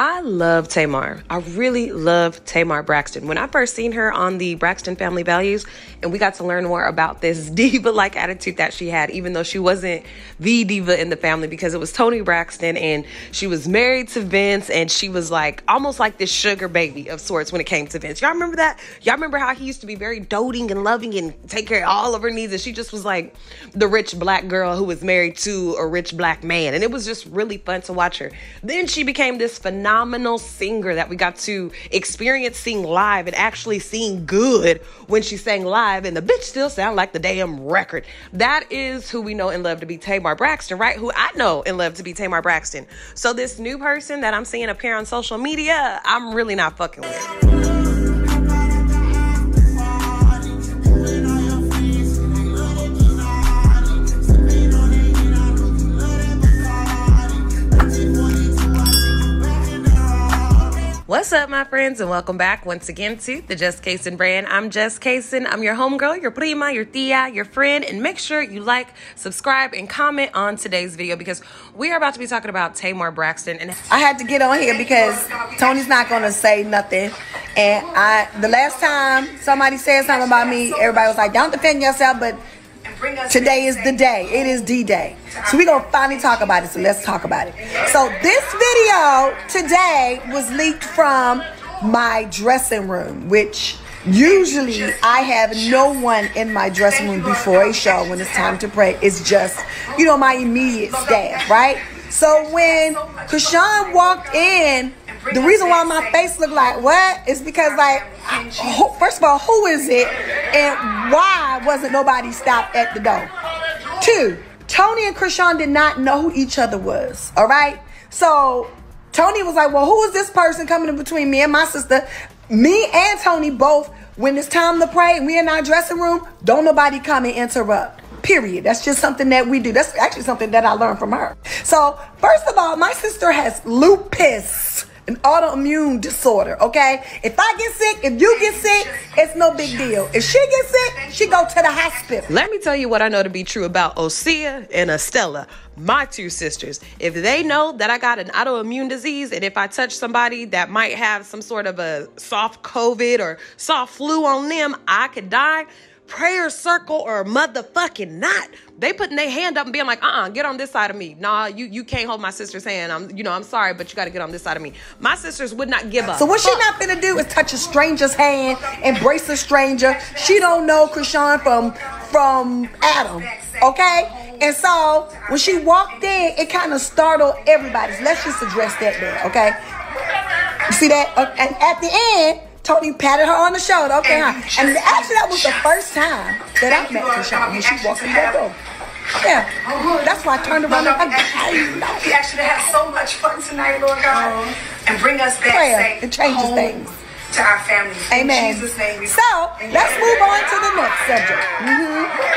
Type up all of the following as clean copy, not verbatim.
I love Tamar. I really love Toni Braxton. When I first seen her on the Braxton Family Values and we got to learn more about this diva-like attitude that she had, even though she wasn't the diva in the family because it was Toni Braxton and she was married to Vince and she was like almost like this sugar baby of sorts when it came to Vince. Y'all remember that? Y'all remember how he used to be very doting and loving and take care of all of her needs, and she just was like the rich black girl who was married to a rich black man, and it was just really fun to watch her. Then she became this phenomenal singer that we got to experience seeing live and actually seeing good when she sang live, and the bitch still sound like the damn record. That is who we know and love to be Toni Braxton, right? Who I know and love to be Toni Braxton. So this new person that I'm seeing appear on social media, I'm really not fucking with. What's up, my friends, and welcome back once again to the Just Kaysen brand. I'm Just Kaysen. I'm your homegirl, your prima, your tia, your friend, and make sure you like, subscribe, and comment on today's video because we are about to be talking about Toni Braxton. And I had to get on here because Tony's not going to say nothing. And the last time somebody said something about me, everybody was like, don't defend yourself, but today is the day. It is D-Day. So we're going to finally talk about it. So let's talk about it. So this video today was leaked from my dressing room, which usually I have no one in my dressing room before a show when it's time to pray. It's just, you know, my immediate staff, right? So when Chrisean walked in, the reason why my face looked like what is because, like, first of all, who is it and why wasn't nobody stopped at the door? 2, Toni and Chrisean did not know who each other was, all right? So Toni was like, well, who is this person coming in between me and my sister? Me and Toni both, when it's time to pray and we in our dressing room, don't nobody come and interrupt. Period. That's just something that we do. That's actually something that I learned from her. So first of all, my sister has lupus, an autoimmune disorder, okay? If I get sick, if you get sick, it's no big deal. If she gets sick, she go to the hospital. Let me tell you what I know to be true about Osea and Estella, my 2 sisters. If they know that I got an autoimmune disease and if I touch somebody that might have some sort of a soft COVID or soft flu on them, I could die. Prayer circle or motherfucking not. They putting their hand up and being like, get on this side of me. Nah, you can't hold my sister's hand. I'm sorry, but you got to get on this side of me. My sisters would not give up. So what she not gonna do is touch a stranger's hand, embrace a stranger. She don't know Chrisean from Adam, okay? And so when she walked in, it kind of startled everybody. So let's just address that there, okay? You see that? And at the end, Toni patted her on the shoulder, okay, huh? And actually, that was the first time that I met Chrisean when she walked in that door. Yeah, that's why I turned around and we actually had so much fun tonight, Lord God, and bring us back safe. It changes things to our families. Amen. In Jesus' name. So let's move on to the next subject.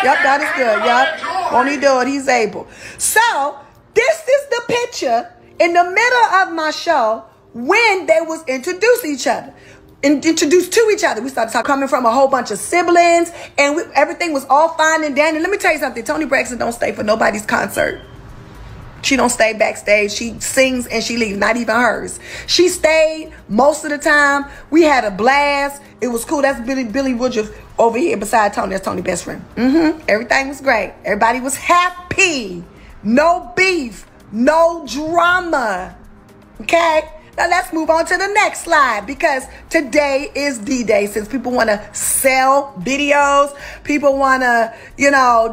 Yep, that is good. Yep, won't he do it? He's able. So this is the picture in the middle of my show when they was introduced to each other. We started talking, coming from a whole bunch of siblings, and everything was all fine and dandy. Let me tell you something. Toni Braxton don't stay for nobody's concert. She don't stay backstage. She sings and she leaves, not even hers. She stayed most of the time. We had a blast. It was cool. That's Billy Woodruff over here beside Toni. That's Toni's best friend. Everything was great. Everybody was happy. No beef. No drama. Okay? Now let's move on to the next slide because today is D-Day. Since people want to sell videos, people want to,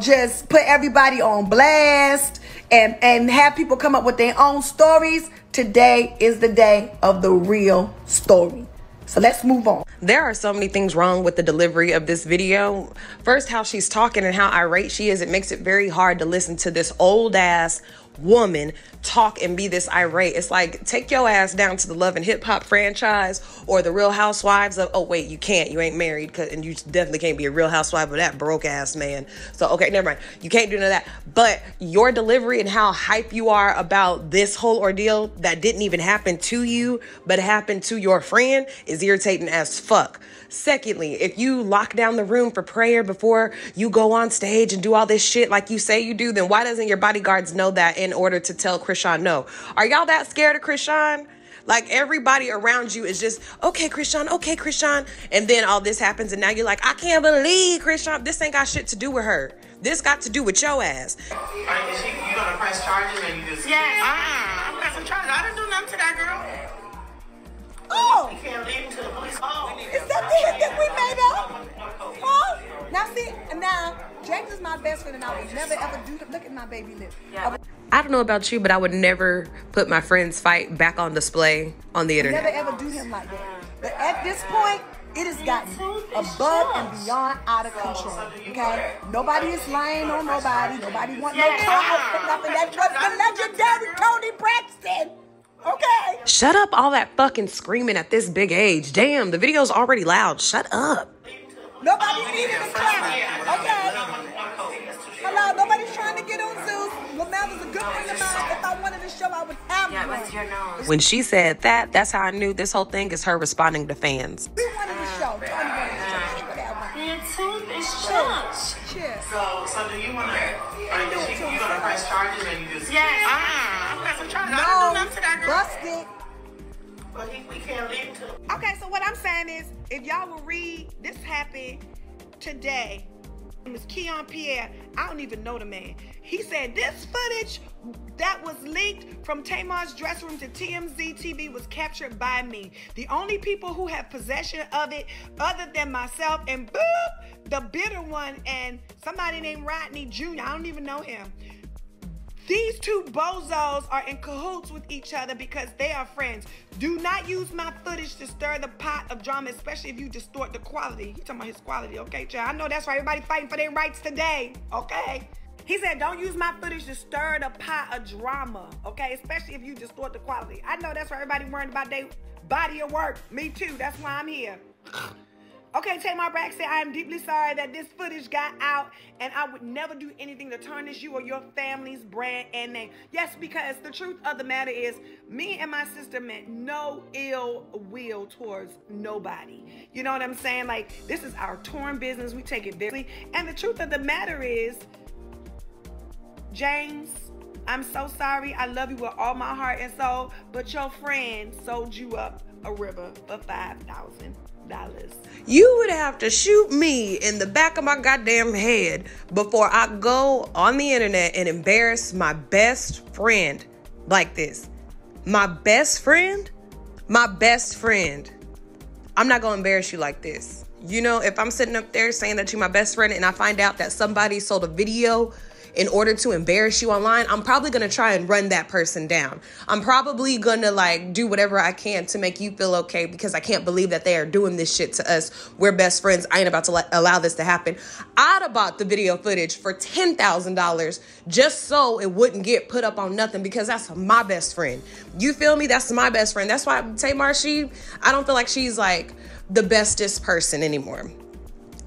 just put everybody on blast and have people come up with their own stories. Today is the day of the real story. So let's move on. There are so many things wrong with the delivery of this video. First, how she's talking and how irate she is. It makes it very hard to listen to this old ass woman talk and be this irate. It's like, take your ass down to the Love and Hip Hop franchise or the Real Housewives of, oh wait, you can't, you ain't married, and you definitely can't be a Real Housewife of that broke ass man. So okay, never mind, you can't do none of that. But your delivery and how hype you are about this whole ordeal that didn't even happen to you but happened to your friend is irritating as fuck. Secondly, if you lock down the room for prayer before you go on stage and do all this shit like you say you do, then why doesn't your bodyguards know that in order to tell Chrisean no? Are y'all that scared of Chrisean? Like, everybody around you is just, okay, Chrisean. And then all this happens, and now you're like, I can't believe Chrisean. This ain't got shit to do with her. This got to do with your ass. You gonna press charges or you just... Yes. I'm pressing charges. I didn't do nothing to that girl. Oh! You can't leave him to the police. Oh. Is that the hit that we made up? Oh! Now see, now, James is my best friend and I would never ever do that. Look at my baby lip. Yeah. I don't know about you, but I would never put my friend's fight back on display on the internet. Never ever do him like that. But at this point, it has gotten above and beyond out of control. Okay? Nobody is lying on nobody. Nobody wants no clout for nothing. That's what the legendary Toni Braxton. Okay? Shut up all that fucking screaming at this big age. Damn, the video's already loud. Shut up. Nobody needed a clap. Okay? Hello, nobody's trying to get on Zeus. Lamel is a good friend of mine. If I wanted to show, I would have one. What's your nose? When she said that, that's how I knew this whole thing is her responding to fans. We wanted to show. Toni wanted to show. Check that one. Your tooth is chipped. Cheers. So do you want to... You gonna press charges or you just... Yes. I'm pressing charges. I didn't do nothing to that girl. Busted. But we can't leave him to... Okay, so what I'm saying is, if y'all will read, this happened today. It was Keon Pierre. I don't even know the man. He said this footage that was leaked from Tamar's dressing room to TMZ TV was captured by me. The only people who have possession of it, other than myself and boop, the bitter one, and somebody named Rodney Jr. I don't even know him. These two bozos are in cahoots with each other because they are friends. Do not use my footage to stir the pot of drama, especially if you distort the quality. He's talking about his quality, okay, child? I know that's why everybody fighting for their rights today, okay? He said, don't use my footage to stir the pot of drama, okay? Especially if you distort the quality. I know that's why everybody worrying about their body of work. Me too, that's why I'm here. Okay, Toni Braxton, I am deeply sorry that this footage got out, and I would never do anything to tarnish you or your family's brand and name. Yes, because the truth of the matter is, me and my sister meant no ill will towards nobody. You know what I'm saying? Like, this is our torn business. We take it seriously. And the truth of the matter is, James, I'm so sorry. I love you with all my heart and soul, but your friend sold you up a river for $5,000. You would have to shoot me in the back of my goddamn head before I go on the internet and embarrass my best friend like this. My best friend? My best friend. I'm not gonna embarrass you like this. You know, if I'm sitting up there saying that you're my best friend and I find out that somebody sold a video in order to embarrass you online, I'm probably going to try and run that person down. I'm probably going to like do whatever I can to make you feel okay because I can't believe that they are doing this shit to us. We're best friends. I ain't about to allow this to happen. I'd have bought the video footage for $10,000 just so it wouldn't get put up on nothing because that's my best friend. You feel me? That's my best friend. That's why Tamar, I don't feel like she's like the bestest person anymore.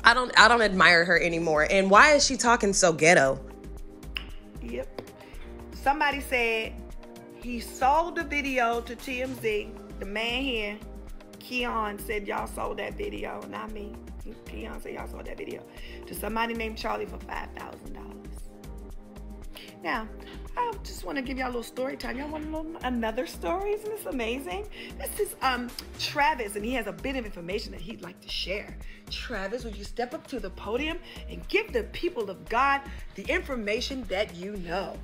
I don't admire her anymore. And why is she talking so ghetto? Yep. Somebody said he sold the video to TMZ. The man here, Keon, said y'all sold that video, not me. Keon said y'all sold that video to somebody named Charlie for $5,000. Now, I just want to give y'all a little story time. Y'all want to know another story? Isn't this amazing? This is Travis, and he has a bit of information that he'd like to share. Travis, would you step up to the podium and give the people of God the information that you know?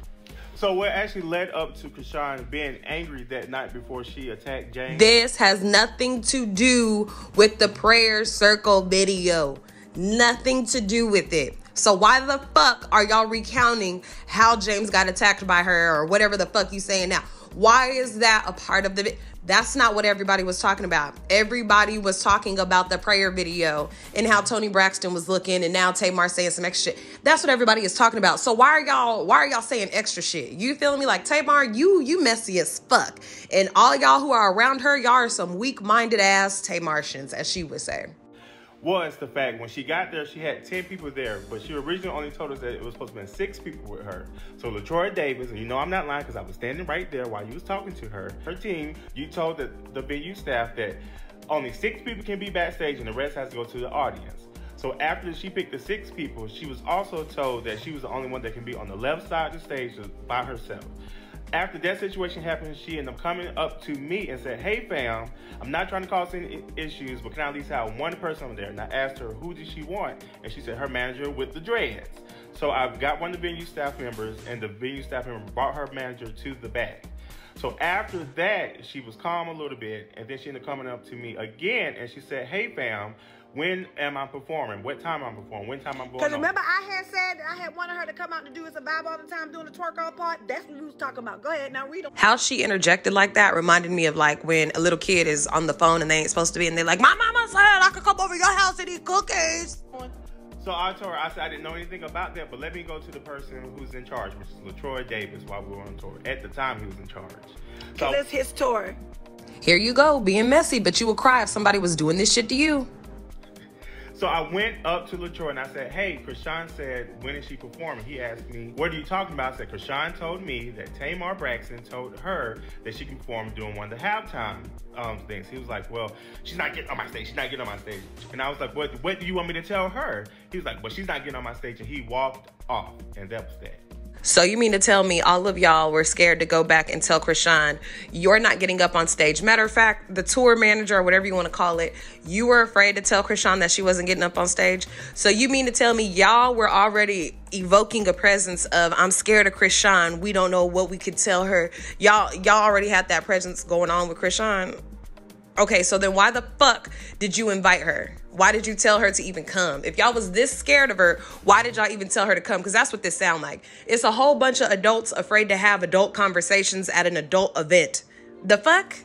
So what actually led up to Chrisean being angry that night before she attacked James? This has nothing to do with the prayer circle video. Nothing to do with it. So why the fuck are y'all recounting how James got attacked by her or whatever the fuck you saying now? Why is that a part of the... That's not what everybody was talking about. Everybody was talking about the prayer video and how Toni Braxton was looking and now Tamar saying some extra shit. That's what everybody is talking about. So why are y'all saying extra shit? You feeling me? Like, Tamar, you messy as fuck. And all y'all who are around her, y'all are some weak-minded ass Tamartians, as she would say. Was the fact when she got there, she had 10 people there, but she originally only told us that it was supposed to be 6 people with her. So LaTroy Davis, and you know I'm not lying because I was standing right there while you was talking to her team, you told the venue staff that only 6 people can be backstage and the rest has to go to the audience. So after she picked the 6 people, she was also told that she was the only one that can be on the left side of the stage by herself. after that situation happened, she ended up coming up to me and said, "Hey fam, I'm not trying to cause any issues, but can I at least have one person over there?" And I asked her, who did she want? And she said, her manager with the dreads. So I got one of the venue staff members, and the venue staff member brought her manager to the back. So after that, she was calm a little bit, and then she ended up coming up to me again, and she said, "Hey fam, when am I performing? What time I'm performing? When time I'm going on?" Because remember, I had said I had wanted her to come out to do a survival all the time, doing the twerk all part. That's what we was talking about. Go ahead, now read them. How she interjected like that reminded me of like when a little kid is on the phone and they ain't supposed to be, and they're like, "My mama said I could come over your house and eat cookies." So I told her, I said, I didn't know anything about that, but let me go to the person who's in charge, which is LaTroy Davis, while we were on tour. At the time, he was in charge. So it's his tour. Here you go, being messy, but you would cry if somebody was doing this shit to you. So I went up to LaTroy and I said, "Hey, Chrisean said, when is she performing?" He asked me, "What are you talking about?" I said, "Chrisean told me that Toni Braxton told her that she can perform doing one of the halftime things." He was like, "Well, she's not getting on my stage. She's not getting on my stage." And I was like, what do you want me to tell her? He was like, "Well, she's not getting on my stage." And he walked off, and that was that. So you mean to tell me all of y'all were scared to go back and tell Chrisean, "You're not getting up on stage"? Matter of fact, the tour manager or whatever you want to call it, you were afraid to tell Chrisean that she wasn't getting up on stage. So you mean to tell me y'all were already evoking a presence of, "I'm scared of Chrisean. We don't know what we could tell her." Y'all already had that presence going on with Chrisean. Okay, so then why the fuck did you invite her? Why did you tell her to even come? If y'all was this scared of her, why did y'all even tell her to come? Because that's what this sound like. It's a whole bunch of adults afraid to have adult conversations at an adult event. The fuck?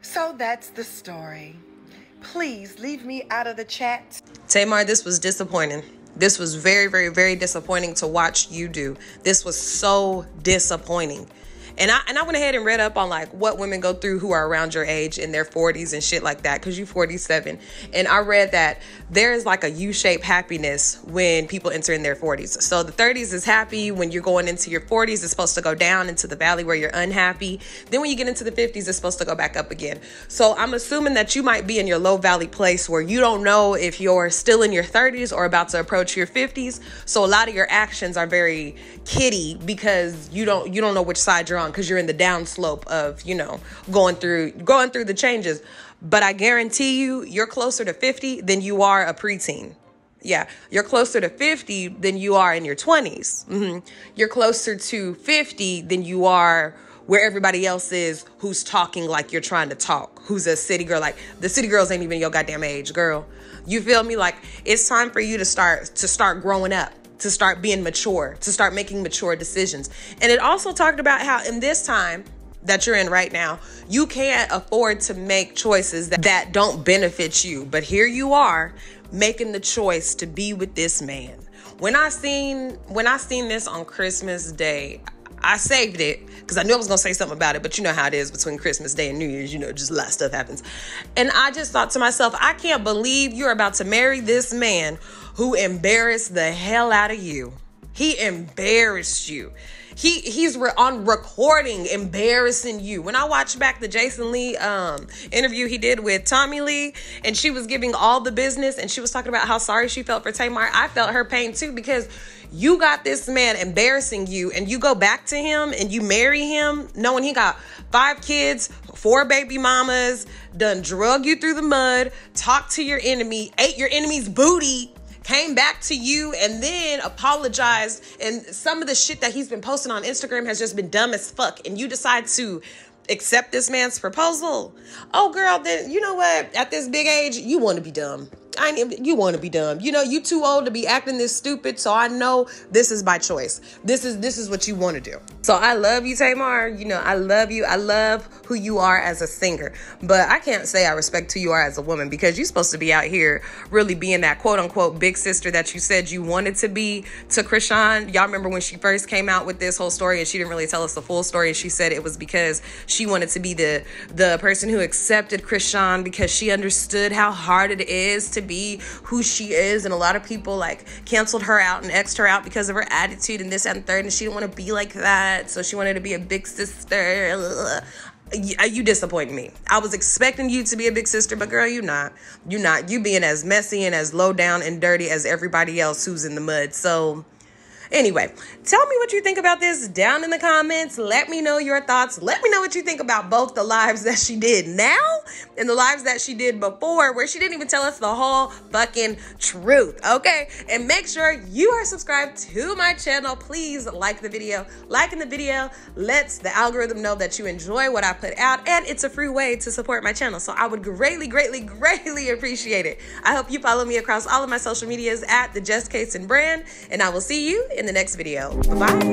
So that's the story. Please leave me out of the chat. Tamar, this was disappointing. This was very, very, very disappointing to watch you do. This was so disappointing. And I went ahead and read up on like what women go through who are around your age in their 40s and shit like that, because you're 47. And I read that there is like a U-shaped happiness when people enter in their 40s. So the 30s is happy. When you're going into your 40s, it's supposed to go down into the valley where you're unhappy. Then when you get into the 50s, it's supposed to go back up again. So I'm assuming that you might be in your low valley place where you don't know if you're still in your 30s or about to approach your 50s. So a lot of your actions are very kiddie because you don't know which side you're on, because you're in the downslope of, going through the changes. But I guarantee you're closer to 50 than you are a preteen. Yeah, you're closer to 50 than you are in your 20s. You're closer to 50 than you are where everybody else is who's talking like you're trying to talk, who's a city girl. Like, the city girls ain't even your goddamn age, girl. You feel me? Like, it's time for you to start growing up, to start being mature, to start making mature decisions. And it also talked about how in this time that you're in right now, you can't afford to make choices that don't benefit you. But here you are making the choice to be with this man. When I seen this on Christmas Day, I saved it because I knew I was going to say something about it, but you know how it is between Christmas Day and New Year's, just a lot of stuff happens. And I just thought to myself, I can't believe you're about to marry this man who embarrassed the hell out of you. He embarrassed you. He's on recording embarrassing you. When I watched back the Jason Lee interview he did with Tommy Lee, and she was giving all the business, and she was talking about how sorry she felt for Tamar, I felt her pain too, because you got this man embarrassing you, and you go back to him and you marry him knowing he got 5 kids, 4 baby mamas, done drug you through the mud, talked to your enemy, ate your enemy's booty, came back to you, and then apologized. And some of the shit that he's been posting on Instagram has just been dumb as fuck. And you decide to accept this man's proposal. Oh, girl, then you know what? At this big age, you want to be dumb. You want to be dumb. You too old to be acting this stupid. So I know this is by choice. This is what you want to do. So I love you, Tamar. I love you. I love who you are as a singer. But I can't say I respect who you are as a woman, because you're supposed to be out here really being that quote unquote big sister that you said you wanted to be to Chrisean. Y'all remember when she first came out with this whole story, and she didn't really tell us the full story. And she said it was because she wanted to be the person who accepted Chrisean, because she understood how hard it is to be who she is. And a lot of people canceled her out and X'd her out because of her attitude and this and third, and she didn't want to be like that, so she wanted to be a big sister. You disappoint me. I was expecting you to be a big sister, but girl, you're not. You being as messy and as low down and dirty as everybody else who's in the mud. So Anyway, tell me what you think about this down in the comments. Let me know your thoughts. Let me know what you think about both the lives that she did now and the lives that she did before, where she didn't even tell us the whole fucking truth, okay? And make sure you are subscribed to my channel. Please like the video. Liking the video lets the algorithm know that you enjoy what I put out, and it's a free way to support my channel. So I would greatly, greatly, greatly appreciate it. I hope you follow me across all of my social medias at the Just Kason brand, and I will see you in the next video. Bye-bye.